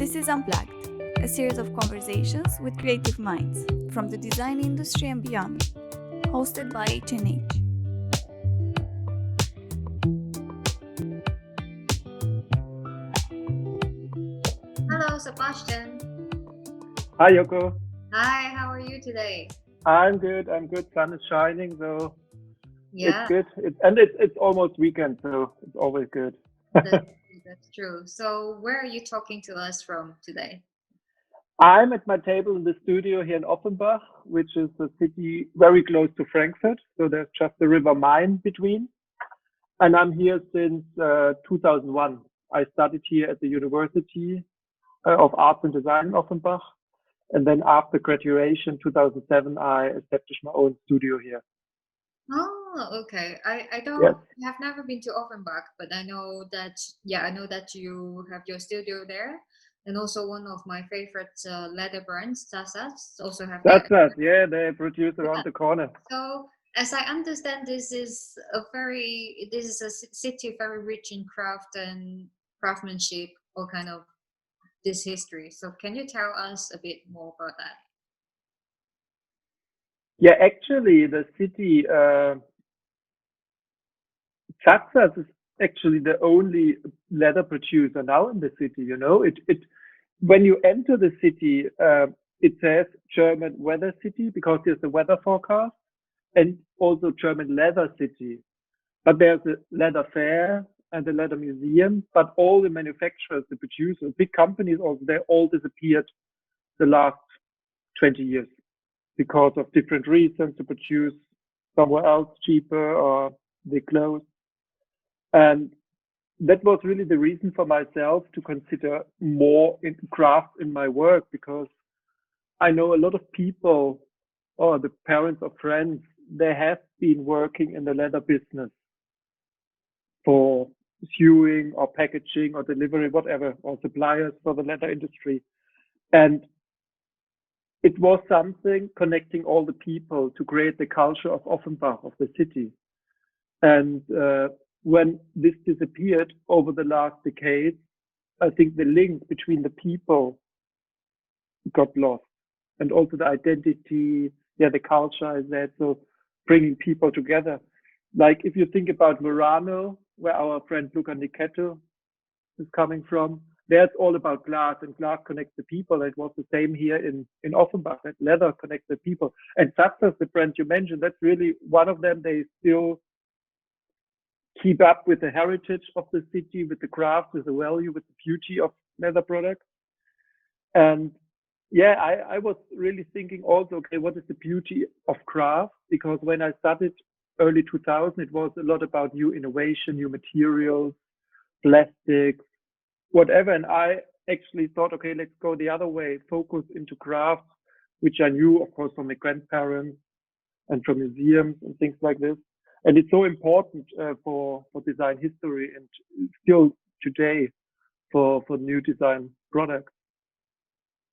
This is Unplugged, a series of conversations with creative minds from the design industry and beyond, hosted by H&H. Hello, Sebastian. Hi, Yoko. Hi, how are you today? I'm good. I'm good. Sun is shining, so it's Yeah, good. It's almost weekend, so it's always good. that's true. So, where are you talking to us from today? I'm at my table in the studio here in Offenbach, which is a city very close to Frankfurt. So there's just the River Main between. And I'm here since 2001. I studied here at the University of Arts and Design in Offenbach. And then after graduation, 2007, I established my own studio here. Oh, okay. I Yes, don't have never been to Offenbach, but I know that you have your studio there, and also one of my favorite leather brands, Sassas, also have that's their. that. Yeah, they produce around Yeah. the corner. So, as I understand, this is a city very rich in craft and craftsmanship, all kind of this history. So can you tell us a bit more about that? Yeah, actually, the city, Texas is actually the only leather producer now in the city. When you enter the city, it says German weather city because there's a weather forecast and also German leather city. But there's a leather fair and a leather museum, but all the manufacturers, the producers, big companies also, they all disappeared the last 20 years because of different reasons to produce somewhere else cheaper or they close. And that was really the reason for myself to consider more into craft in my work because I know a lot of people or the parents of friends, they have been working in the leather business for sewing or packaging or delivery, whatever, or suppliers for the leather industry. And it was something connecting all the people to create the culture of Offenbach, of the city. And when this disappeared over the last decade, I think the link between the people got lost and also the identity, yeah, the culture is there. So bringing people together. Like if you think about Murano, where our friend Luca Nicchetto is coming from, there's all about glass and glass connects the people. It was the same here in Offenbach, that leather connects the people. And Satzas, the brand you mentioned, that's really one of them. They still keep up with the heritage of the city, with the craft, with the value, with the beauty of leather products. And yeah, I was really thinking also, okay, what is the beauty of craft? Because when I started early 2000, it was a lot about new innovation, new materials, plastics, whatever. And I actually thought, okay, let's go the other way, focus into craft, which I knew, of course, from my grandparents and from museums and things like this. And it's so important for design history and still today for new design products.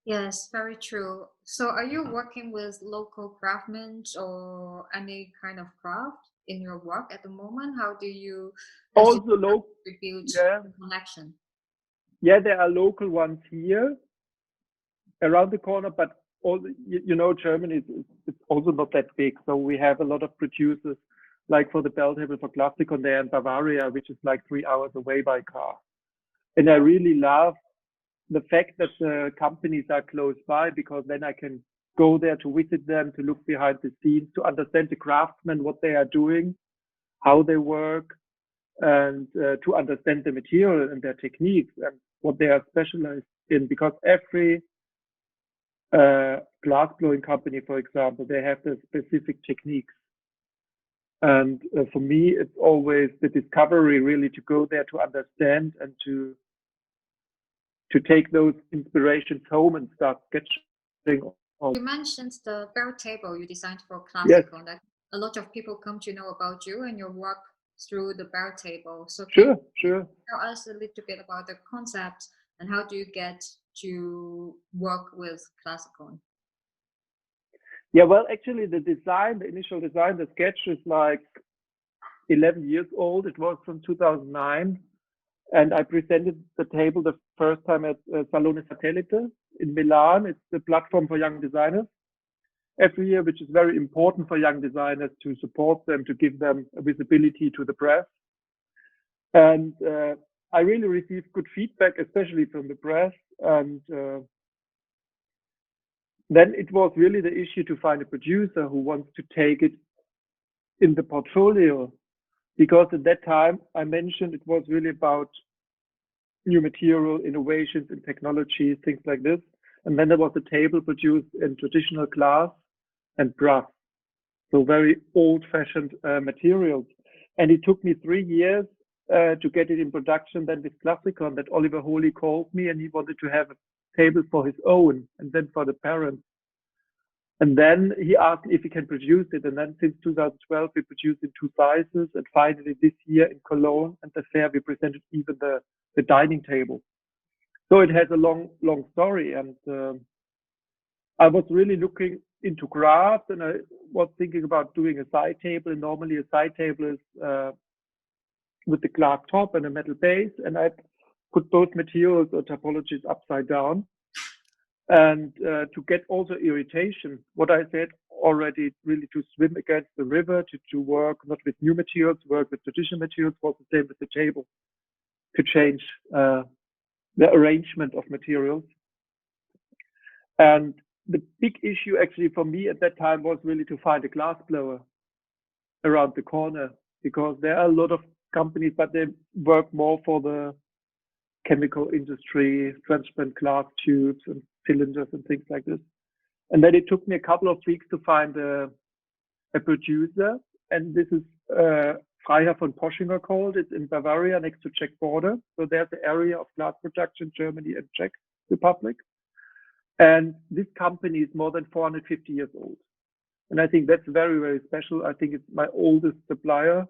Yes, very true. So are you working with local craftsmen or any kind of craft in your work at the moment? As you Also, build yeah, the connection? yeah, there are local ones here around the corner, but all Germany is it's also not that big. So we have a lot of producers, like for the bell table for Classicon there in Bavaria, which is like 3 hours away by car. And I really love the fact that the companies are close by because then I can go there to visit them, to look behind the scenes, to understand the craftsmen, what they are doing, how they work, and to understand the material and their techniques and what they are specialized in. Because every glass blowing company, for example, they have the specific techniques. And for me, it's always the discovery really to go there to understand and to take those inspirations home and start sketching. You mentioned the bell table you designed for Yes, classical. That a lot of people come to know about you and your work through the bell table. So can you sure. tell us a little bit about the concept and how do you get to work with classical? Yeah, well, actually, the initial design, the sketch is like 11 years old. It was from 2009. And I presented the table the first time at Salone Satellite in Milan. It's the platform for young designers every year, which is very important for young designers to support them, to give them visibility to the press. And I really received good feedback, especially from the press. And then it was really the issue to find a producer who wants to take it in the portfolio. Because at that time, I mentioned it was really about new material, innovations in technology, things like this. And then there was a table produced in traditional glass and brass, so very old-fashioned materials. And it took me 3 years to get it in production. Then with Classicon, that Oliver Holy called me and he wanted to have a table for his own and then for the parents. And then he asked if he can produce it. And then since 2012, we produced in 2 sizes. And finally this year in Cologne and the fair, we presented even the dining table. So it has a long story. And I was really looking into craft, and I was thinking about doing a side table. And normally a side table is with the glass top and a metal base. And I put both materials or topologies upside down. And to get also irritation, what I said already, really to swim against the river, to work not with new materials, work with traditional materials, was the same with the table, to change the arrangement of materials. And the big issue actually for me at that time was really to find a glass blower around the corner, because there are a lot of companies, but they work more for the chemical industry, transparent glass tubes and cylinders and things like this. And then it took me a couple of weeks to find a producer. And this is Freiherr von Poschinger called. It's in Bavaria next to Czech border. So there's the area of glass production, Germany and Czech Republic. And this company is more than 450 years old. And I think that's very, very special. I think it's my oldest supplier.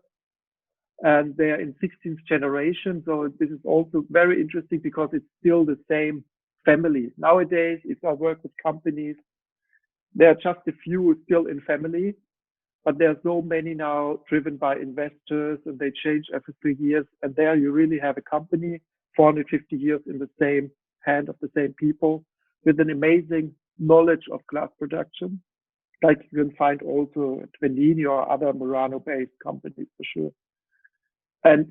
And they're in 16th generation. So this is also very interesting because it's still the same family. Nowadays, if I work with companies, there are just a few still in family, but there are so many now driven by investors, and they change every 3 years. And there you really have a company 450 years in the same hand of the same people with an amazing knowledge of glass production, like you can find also at Venini or other Murano-based companies for sure. And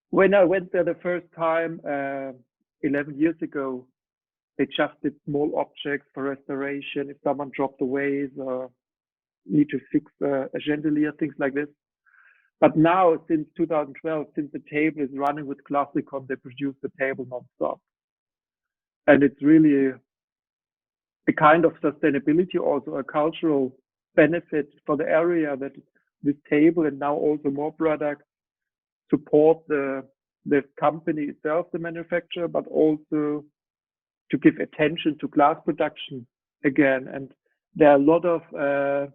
when I went there the first time 11 years ago, they just did small objects for restoration. If someone dropped a vase or need to fix a chandelier, things like this. But now, since 2012, since the table is running with Classicon, they produce the table non-stop. And it's really a kind of sustainability, also a cultural benefit for the area, that this table and now also more products support the company itself, the manufacturer, but also to give attention to glass production again. And there are a lot of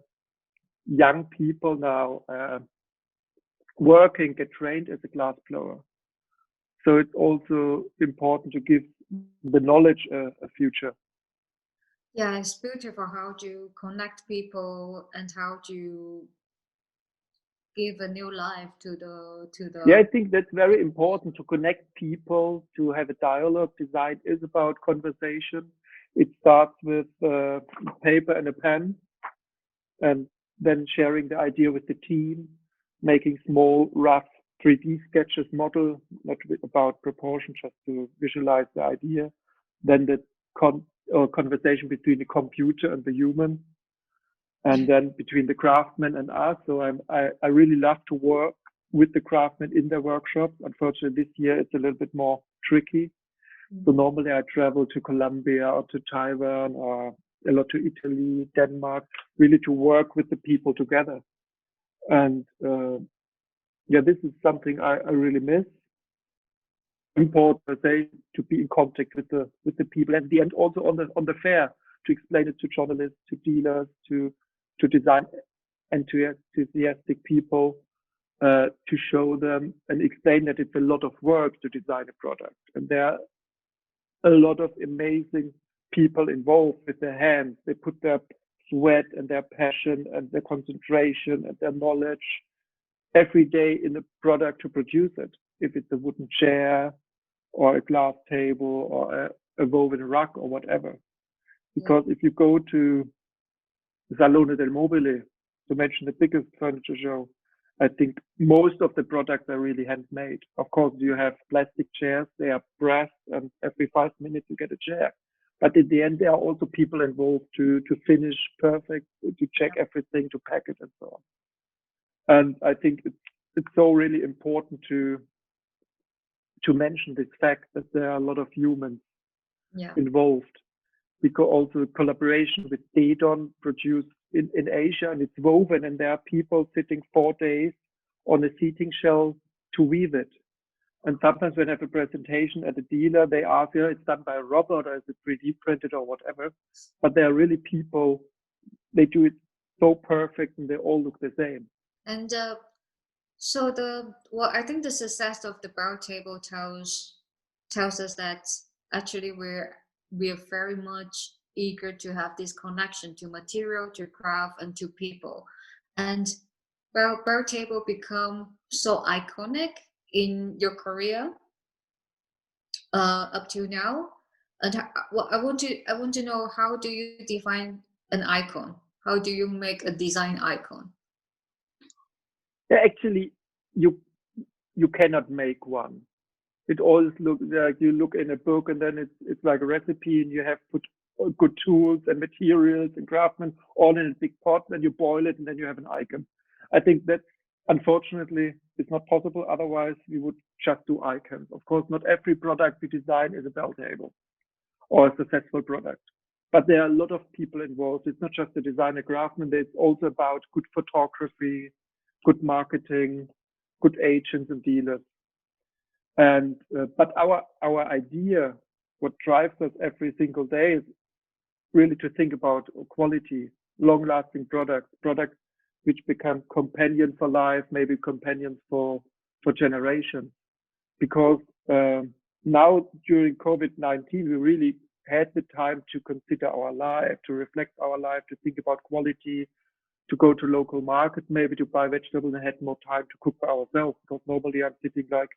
young people now working, get trained as a glass blower. So it's also important to give the knowledge a future. Yeah, it's beautiful how to connect people and how to give a new life to the. Yeah, I think that's very important, to connect people, to have a dialogue. Design is about conversation. It starts with paper and a pen, and then sharing the idea with the team, making small, rough 3D sketches, model, not about proportion, just to visualize the idea. Then the conversation between the computer and the human, and then between the craftsmen and us. So I really love to work with the craftsmen in their workshops. Unfortunately, this year it's a little bit more tricky. So normally I travel to Colombia or to Taiwan or a lot to Italy, Denmark, really to work with the people together. And yeah, this is something I really miss. Important, I say, to be in contact with the people, and at the end also on the fair, to explain it to journalists, to dealers, to design enthusiastic people, to show them and explain that it's a lot of work to design a product, and there are a lot of amazing people involved with their hands. They put their sweat and their passion and their concentration and their knowledge every day in the product to produce it. if it's a wooden chair or a glass table or a woven rug or whatever. Because if you go to Salone del Mobile, to mention the biggest furniture show, I think most of the products are really handmade. Of course, you have plastic chairs, they are pressed, and every 5 minutes you get a chair. But in the end, there are also people involved to finish perfect, to check everything, to pack it, and so on. And I think it's so really important to mention this fact that there are a lot of humans involved, because also collaboration with Dedon produced in Asia, and it's woven, and there are people sitting 4 days on a seating shelf to weave it. And sometimes when I have a presentation at a dealer, they ask, it's done by a robot or is it 3D printed or whatever. But there are really people, they do it so perfect and they all look the same. And so I think the success of the Bow Table tells us that actually we're very much eager to have this connection to material, to craft, and to people. And Bow Table become so iconic in your career up to now. And I want to know, how do you define an icon? How do you make a design icon? Yeah, actually, you cannot make one. It always looks like you look in a book and then it's like a recipe, and you have put good tools and materials and craftsmen all in a big pot, and you boil it and then you have an icon. I think that unfortunately is not possible. Otherwise, we would just do icons. Of course, not every product we design is a Bow Table or a successful product, but there are a lot of people involved. It's not just the designer craftsman. It's also about good photography, good marketing, good agents and dealers. And but our idea, what drives us every single day, is really to think about quality, long-lasting products which become companions for life, maybe companions for generations. Because now during COVID-19, we really had the time to consider our life, to reflect our life, to think about quality, to go to local markets, maybe to buy vegetables, and had more time to cook by ourselves. Because normally I'm sitting like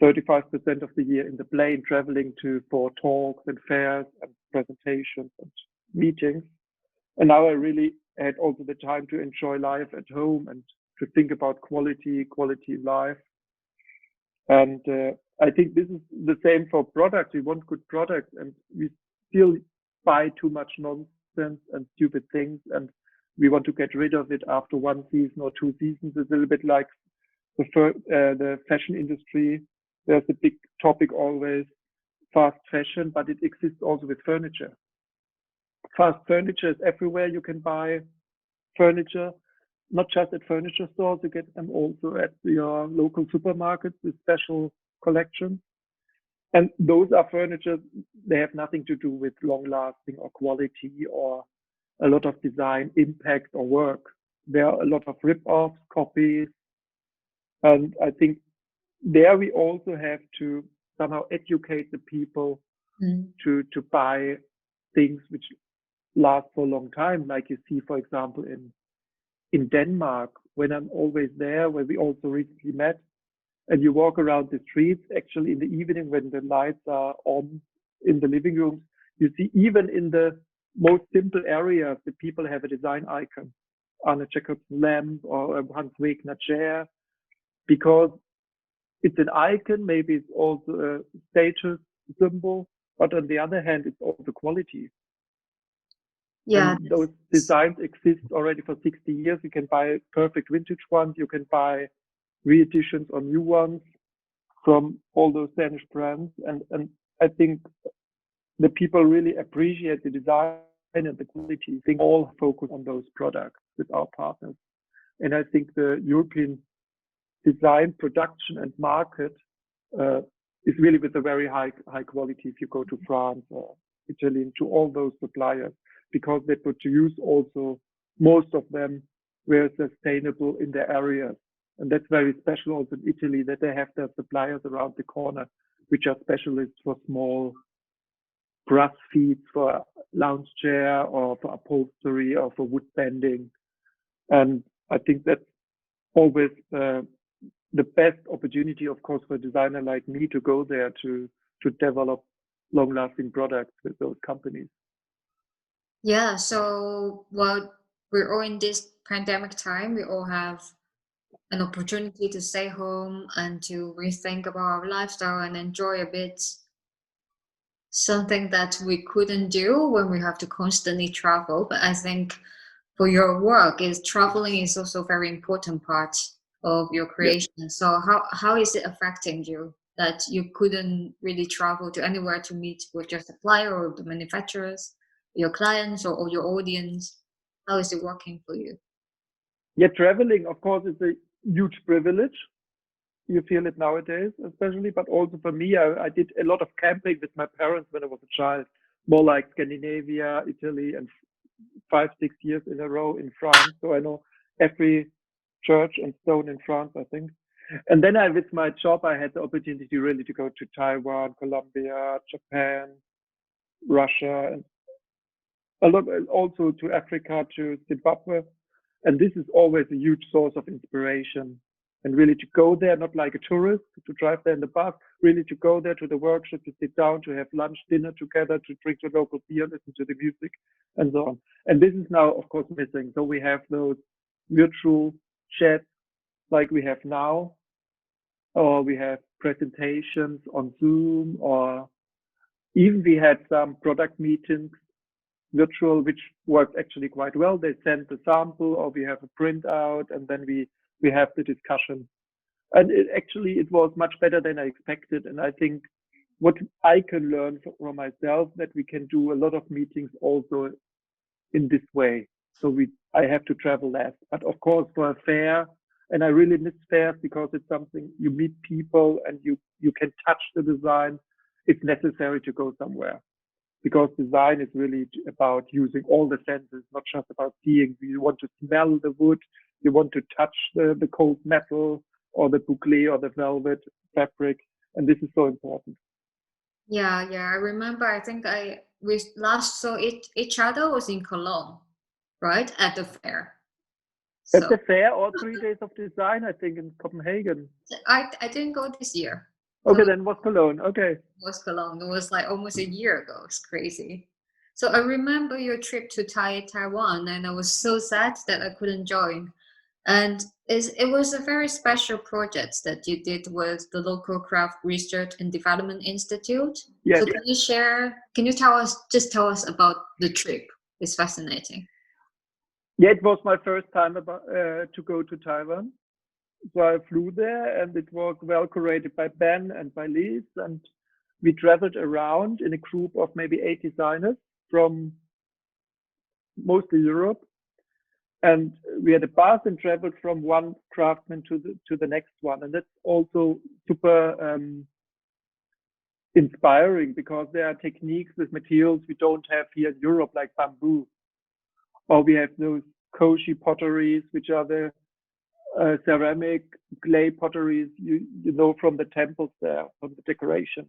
35% of the year in the plane, traveling for talks and fairs and presentations and meetings. And now I really had also the time to enjoy life at home and to think about quality life. And I think this is the same for products. We want good products, and we still buy too much nonsense and stupid things, and we want to get rid of it after 1 season or 2 seasons. It's a little bit like the fashion industry. There's a big topic always, fast fashion, but it exists also with furniture. Fast furniture is everywhere. You can buy furniture, not just at furniture stores. You get them also at your local supermarkets with special collections. And those are furniture. They have nothing to do with long lasting or quality or a lot of design impact or work. There are a lot of rip-offs, copies. And I think there we also have to somehow educate the people to buy things which last for a long time, like you see, for example, in Denmark, when I'm always there, where we also recently met, and you walk around the streets, actually in the evening when the lights are on in the living rooms, you see even in the most simple areas, the people have a design icon on a Jacobson lamp or a Hans Wegner chair, because it's an icon, maybe it's also a status symbol, but on the other hand, it's also quality. Yeah, and those designs exist already for 60 years. You can buy perfect vintage ones. You can buy re-editions or new ones from all those Danish brands. And I think the people really appreciate the design and the quality. They all focus on those products with our partners. And I think the European design, production, and market is really with a very high quality. If you go to France or Italy, and to all those suppliers, because they produce also, most of them were sustainable in their areas. And that's very special also in Italy, that they have their suppliers around the corner, which are specialists for small brass feet, for lounge chair, or for upholstery, or for wood bending. And I think that's always the best opportunity, of course, for a designer like me to go there to develop long-lasting products with those companies. Yeah, so well, we're all in this pandemic time. We all have an opportunity to stay home and to rethink about our lifestyle and enjoy a bit something that we couldn't do when we have to constantly travel. But I think for your work, is traveling is also a very important part of your Yeah. creation. So how is it affecting you that you couldn't really travel to anywhere to meet with your supplier or the manufacturers, your clients or your audience? How is it working for you? Yeah, traveling, of course, is a huge privilege. You feel it nowadays, especially, but also for me, I did a lot of camping with my parents when I was a child, more like Scandinavia, Italy, and 5, 6 years in a row in France. So I know every church and stone in France, I think. And then with my job, I had the opportunity really to go to Taiwan, Colombia, Japan, Russia, and a lot also to Africa, to Zimbabwe. And this is always a huge source of inspiration. And really to go there, not like a tourist, to drive there in the bus, really to go there to the workshop, to sit down, to have lunch, dinner together, to drink the local beer, listen to the music, and so on. And this is now, of course, missing. So we have those virtual chats like we have now, or we have presentations on Zoom, or even we had some product meetings virtual, which worked actually quite well. They send the sample, or we have a printout, and then we have the discussion. And it was much better than I expected. And I think what I can learn from myself, that we can do a lot of meetings also in this way. So I have to travel less, but of course for a fair, and I really miss fairs because it's something you meet people and you can touch the design. It's necessary to go somewhere, because design is really about using all the senses, not just about seeing. You want to smell the wood, you want to touch the cold metal or the boucle or the velvet fabric, and this is so important. Yeah, I remember. I think we last saw each other was in Cologne, right, at the fair. At the So fair or 3 days of design, I think, in Copenhagen. I didn't go this year. Okay, then was Cologne. Okay. Was Cologne. It was like almost a year ago. It's crazy. So I remember your trip to Taiwan, and I was so sad that I couldn't join. And it was a very special project that you did with the local craft research and development institute. Yes. So can you tell us about the trip? It's fascinating. Yeah, it was my first time to go to Taiwan. So I flew there, and it was well curated by Ben and by Liz, and we traveled around in a group of maybe 8 designers from mostly Europe. And we had a bus and traveled from one craftsman to the next one. And that's also super inspiring, because there are techniques with materials we don't have here in Europe, like bamboo. Or we have those koshi potteries, which are the ceramic clay potteries you know from the temples there, from the decoration.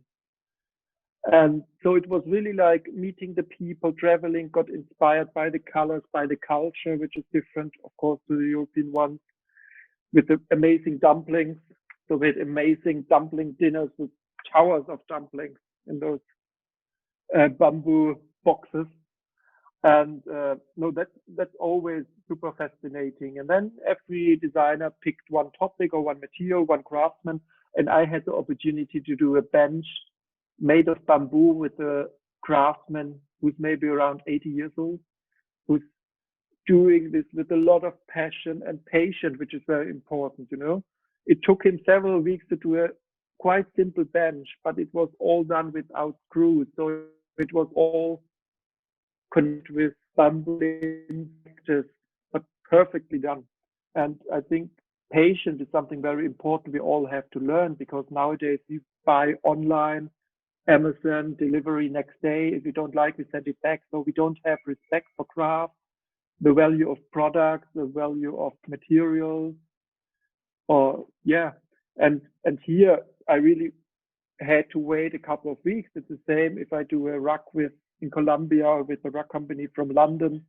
And so it was really like meeting the people, traveling, got inspired by the colors, by the culture, which is different, of course, to the European ones, with the amazing dumplings. So we had amazing dumpling dinners with towers of dumplings in those bamboo boxes. And no, that's always super fascinating. And then every designer picked one topic or one material, one craftsman, and I had the opportunity to do a bench made of bamboo with a craftsman who's maybe around 80 years old, who's doing this with a lot of passion and patience, which is very important, you know. It took him several weeks to do a quite simple bench, but it was all done without screws. So it was all connected with bamboo injectors, but perfectly done. And I think patience is something very important we all have to learn, because nowadays we buy online, Amazon delivery next day. If we don't like, we send it back. So we don't have respect for craft, the value of products, the value of materials. Or and here I really had to wait a couple of weeks. It's the same if I do a rug in Colombia or with a rug company from London.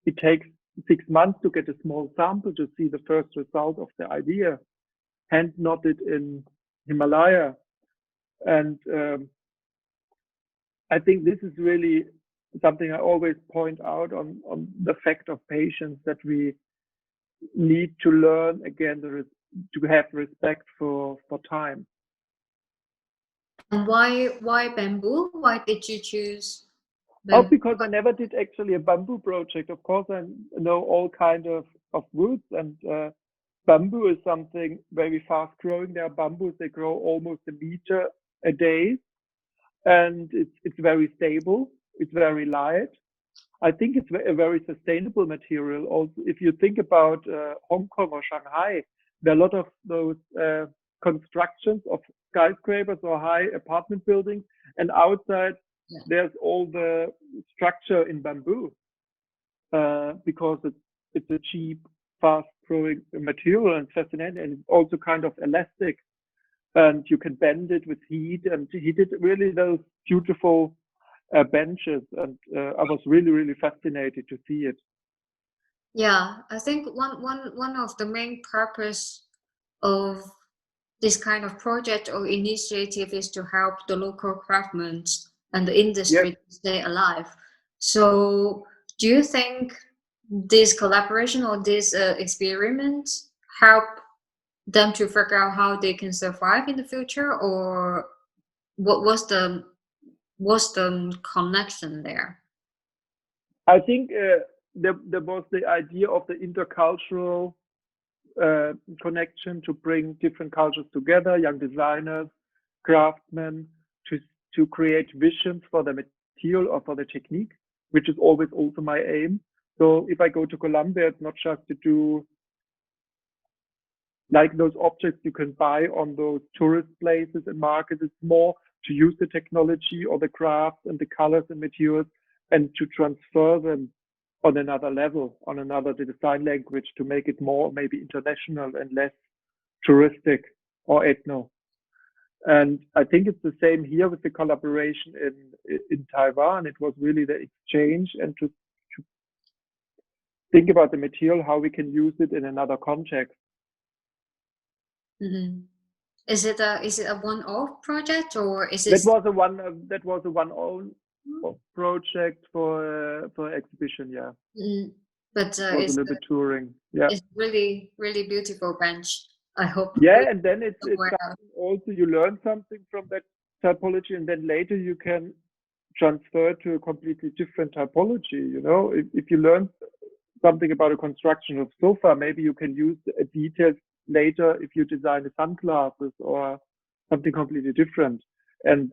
It takes 6 months to get a small sample to see the first result of the idea. hand knotted in Himalaya. And I think this is really something I always point out on the fact of patience, that we need to learn again to have respect for time. And why bamboo? Why did you choose Oh, bamboo? because I never did actually a bamboo project. Of course, I know all kind of woods, and bamboo is something very fast growing. There are bamboos, they grow almost a meter a day, and it's very stable. It's very light. I think it's a very sustainable material. Also, if you think about Hong Kong or Shanghai, there are a lot of those constructions of skyscrapers or high apartment buildings, and outside Yeah. there's all the structure in bamboo because it's a cheap, fast-growing material and fascinating, and it's also kind of elastic, and you can bend it with heat. And he did really those beautiful benches, and I was really fascinated to see it. Yeah, I think one of the main purpose of this kind of project or initiative is to help the local craftsmen and the industry Yes, to stay alive. So, do you think this collaboration or this experiment help them to figure out how they can survive in the future, or what's the connection there? I think there was the idea of the intercultural connection, to bring different cultures together, young designers, craftsmen, to to create visions for the material or for the technique, which is always also my aim. So if I go to Colombia, it's not just to do like those objects you can buy on those tourist places and markets. It's more to use the technology or the crafts and the colors and materials, and to transfer them on another level, on another design language, to make it more maybe international and less touristic or ethno. And I think it's the same here with the collaboration in Taiwan. It was really the exchange, and to think about the material, how we can use it in another context. Hmm. Is it a one-off project, or is it? That was a one own project for exhibition. Yeah, Mm, but it was a little bit touring. Yeah, it's really beautiful bench. I hope we yeah, and then it's wear out. something also you learn something from that typology, and then later you can transfer to a completely different typology. You know, if you learn something about a construction of sofa, maybe you can use a detail later if you design the sunglasses or something completely different. And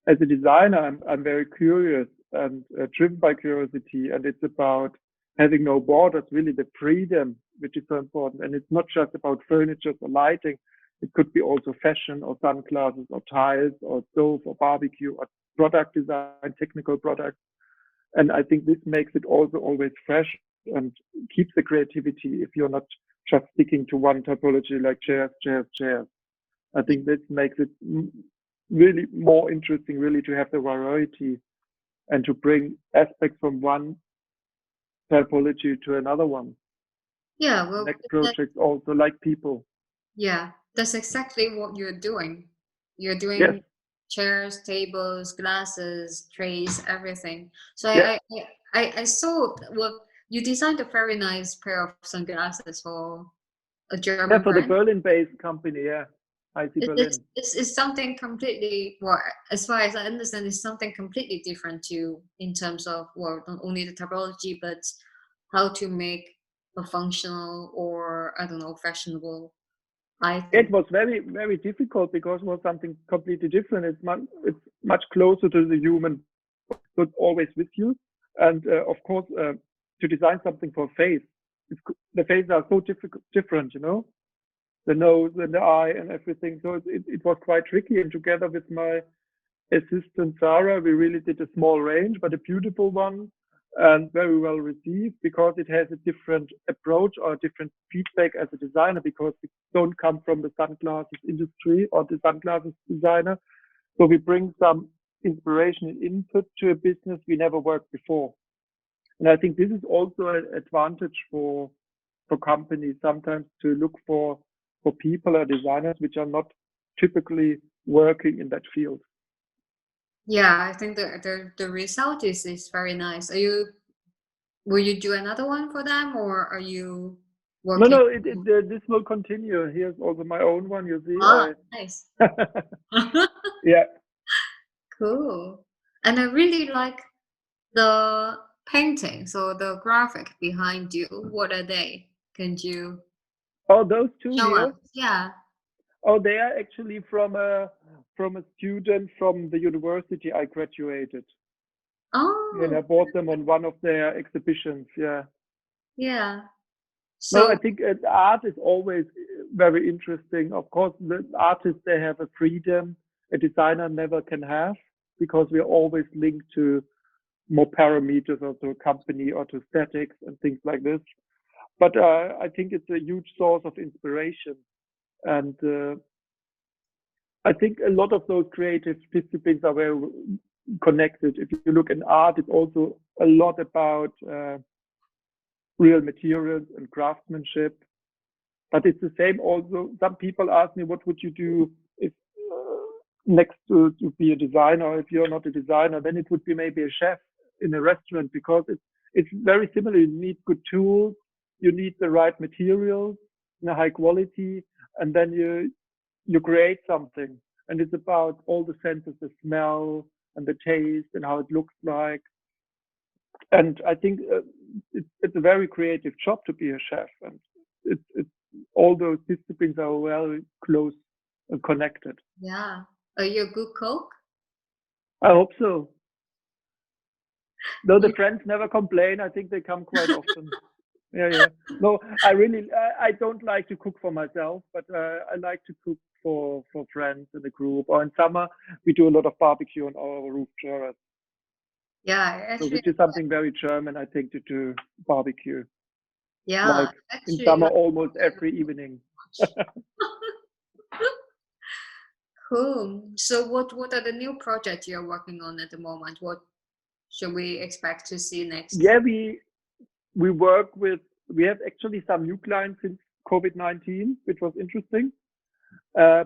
as a designer, I'm very curious and driven by curiosity, and it's about having no borders, really the freedom, which is so important. And it's not just about furniture or lighting. It could be also fashion or sunglasses or tiles or stove or barbecue or product design, technical products. And I think this makes it also always fresh and keeps the creativity if you're not just sticking to one typology like chairs. I think this makes it really more interesting, really, to have the variety and to bring aspects from one typology to another one. Yeah, well, Next project also like people. yeah, that's exactly what you're doing. You're Yes, doing chairs, tables, glasses, trays, everything. So yeah, I saw, well, you designed a very nice pair of sunglasses for a yeah, German for the brand. Berlin-based company. Yeah, IC Berlin. It's something completely, well, as far as I understand, it's something completely different to in terms of, well, not only the typology, but how to make a functional or, I don't know, fashionable It item. was very difficult because it was something completely different. It's much closer to the human, so it's always with you. And of course, to design something for a face, the faces are so different, you know, the nose and the eye and everything. So it was quite tricky. And together with my assistant Sarah, we really did a small range, but a beautiful one, and very well received, because it has a different approach or a different feedback as a designer, because we don't come from the sunglasses industry or the sunglasses designer. So we bring some inspiration and input to a business we never worked before. And I think this is also an advantage for companies sometimes to look for for people or designers which are not typically working in that field. Yeah, I think the result is very nice. Will you do another one for them, or are you No, working? this will continue. Here's also my own one. You see, Nice. yeah. Cool. And I really like the painting, so the graphic behind you. What are they? Can you Oh, those two show here. us? Yeah. Oh, they are actually from a student from the university I graduated, and I Oh, bought them on one of their exhibitions. Yeah. yeah. No, I So, think art is always very interesting. Of course, the artists, they have a freedom a designer never can have because we're always linked to more parameters or to a company or to statics and things like this. But I think it's a huge source of inspiration. And I think a lot of those creative disciplines are very connected. If you look in art, it's also a lot about real materials and craftsmanship. But it's the same also. Some people ask me, what would you do if next to be a designer? If you're not a designer, then it would be maybe a chef in a restaurant because it's very similar. You need good tools, you need the right materials in a high quality, and then you create something. And it's about all the senses, the smell and the taste and how it looks like. And I think it's a very creative job to be a chef, and it's all those disciplines are well close and connected. yeah. Are you a good cook? I hope so. Though the friends never complain, I think they come quite often. Yeah. No, I don't like to cook for myself, but I like to cook for friends in the group. Or in summer, we do a lot of barbecue on our roof terrace. Yeah, So, actually, which is something very German, I think, to do barbecue. yeah, Like in actually, summer, like, almost every evening. cool. So, what are the new projects you're working on at the moment? What should we expect to see next? Yeah, we work with, we have actually some new clients since COVID-19, which was interesting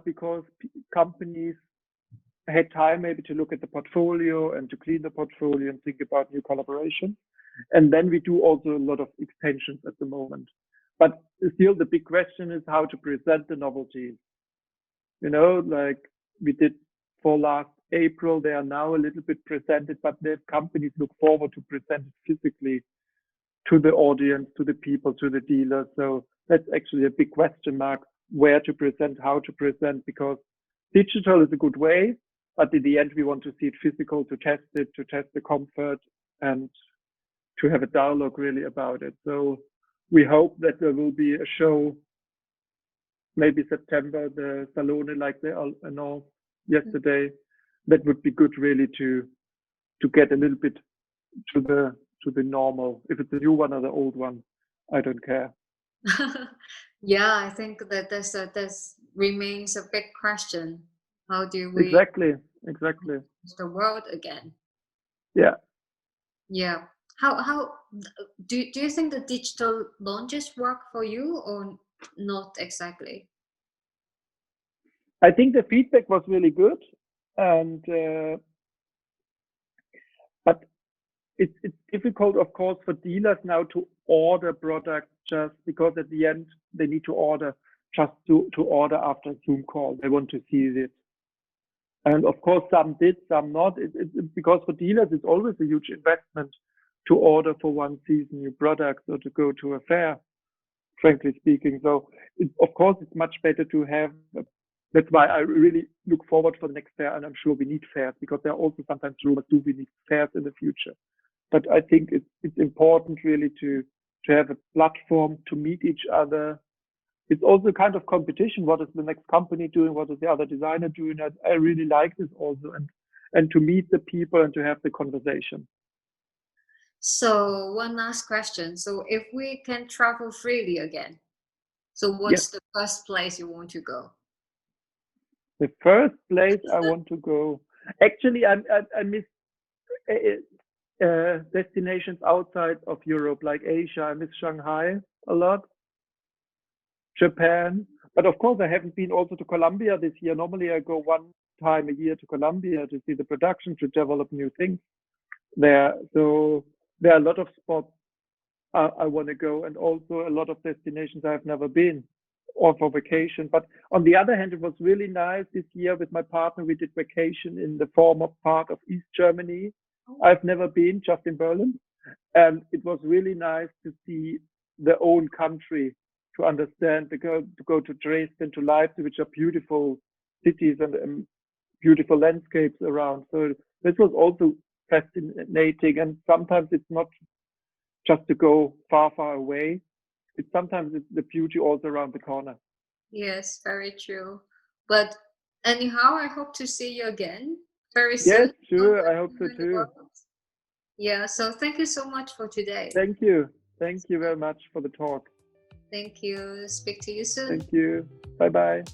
because companies had time maybe to look at the portfolio and to clean the portfolio and think about new collaboration. And then we do also a lot of extensions at the moment. But still, the big question is how to present the novelties. You know, like we did for last April, they are now a little bit presented, but the companies look forward to present it physically to the audience, to the people, to the dealers. So that's actually a big question mark where to present, how to present, because digital is a good way, but in the end, we want to see it physical to test it, to test the comfort and to have a dialogue really about it. So we hope that there will be a show, maybe September, the Salone, like they announced yesterday. That would be good really to get a little bit to the normal. If it's a new one or the old one, I don't care. Yeah, I think that this remains a big question. How do we Exactly. change the world again? Yeah. Yeah. How do you think the digital launches work for you or not exactly? I think the feedback was really good, and but it's difficult, of course, for dealers now to order products just because at the end they need to order just to order after a Zoom call. They want to see it. And of course, some did, some not. Because for dealers, it's always a huge investment to order for one season new products or to go to a fair, frankly speaking. So, of course, it's much better to have. That's why I really look forward for the next fair, and I'm sure we need fairs because there are also sometimes rumors: do we need fairs in the future? But I think it's important really to have a platform to meet each other. It's also kind of competition. What is the next company doing? What is the other designer doing? I really like this also, and to meet the people and to have the conversation. So one last question. So if we can travel freely again, so Yes, what's the first place you want to go? the first place I want to go. Actually, I miss destinations outside of Europe, like Asia. I miss Shanghai a lot, Japan. But of course, I haven't been also to Colombia this year. Normally, I go one time a year to Colombia to see the production, to develop new things there. So there are a lot of spots I want to go, and also a lot of destinations I've never been, or for vacation. But on the other hand, it was really nice this year with my partner. We did vacation in the former part of East Germany. I've never been, just in Berlin, and it was really nice to see the own country, to understand, to go to Dresden, to Leipzig, which are beautiful cities and beautiful landscapes around. So this was also fascinating, and sometimes it's not just to go far, far away. It's sometimes it's the beauty also around the corner. Yes, very true. But anyhow, I hope to see you again very Yes, soon. sure. I hope so In the too. world. Yeah, so thank you so much for today. Thank you. Thank you very much for the talk. Thank you. Speak to you soon. Thank you. Bye bye.